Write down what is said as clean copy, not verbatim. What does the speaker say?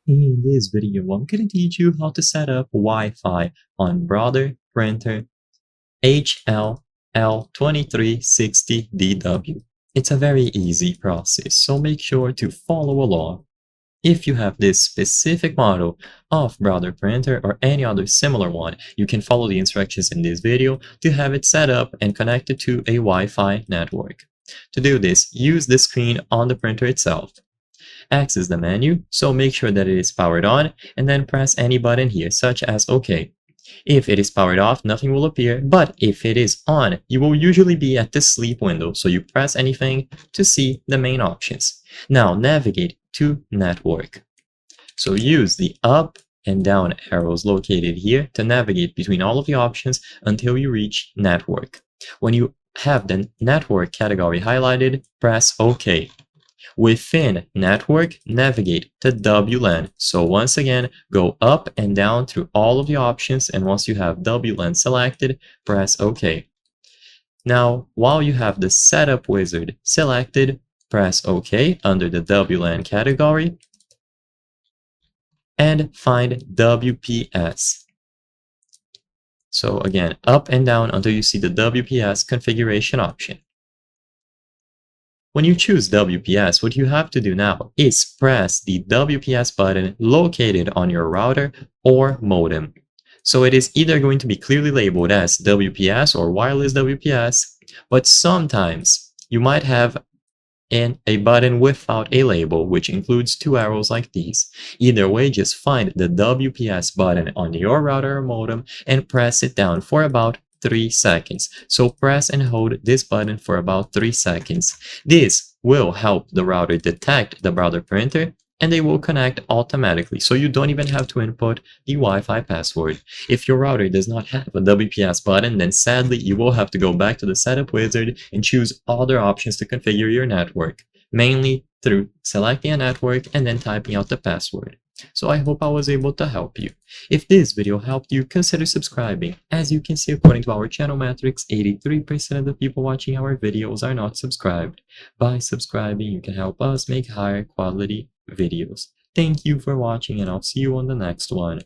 In this video, I'm going to teach you how to set up Wi-Fi on Brother printer L2360DW. It's a very easy process, so make sure to follow along. If you have this specific model of Brother printer or any other similar one, you can follow the instructions in this video to have it set up and connected to a Wi-Fi network. To do this, use the screen on the printer itself. Access the menu, so make sure that it is powered on, and then press any button here, such as OK. If it is powered off, nothing will appear, but if it is on, you will usually be at the sleep window, so you press anything to see the main options. Now navigate to Network. So use the up and down arrows located here to navigate between all of the options until you reach Network. When you have the network category highlighted, press OK. Within Network, navigate to WLAN. So once again, go up and down through all of the options, and once you have WLAN selected, press OK. Now, while you have the Setup Wizard selected, press OK under the WLAN category and find WPS. So again, up and down until you see the WPS configuration option. When you choose WPS, what you have to do now is press the WPS button located on your router or modem. So it is either going to be clearly labeled as WPS or wireless WPS, but sometimes you might have a button without a label, which includes two arrows like these. Either way, just find the WPS button on your router or modem and press it down for about 3 seconds. So press and hold this button for about 3 seconds. This will help the router detect the Brother printer, and they will connect automatically, so you don't even have to input the Wi-Fi password. If your router does not have a WPS button, then sadly you will have to go back to the Setup Wizard and choose other options to configure your network, mainly through selecting a network and then typing out the password. So I hope I was able to help you. If this video helped you, consider subscribing. As you can see, according to our channel metrics, 83% of the people watching our videos are not subscribed. By subscribing, you can help us make higher quality videos. Thank you for watching, and I'll see you on the next one.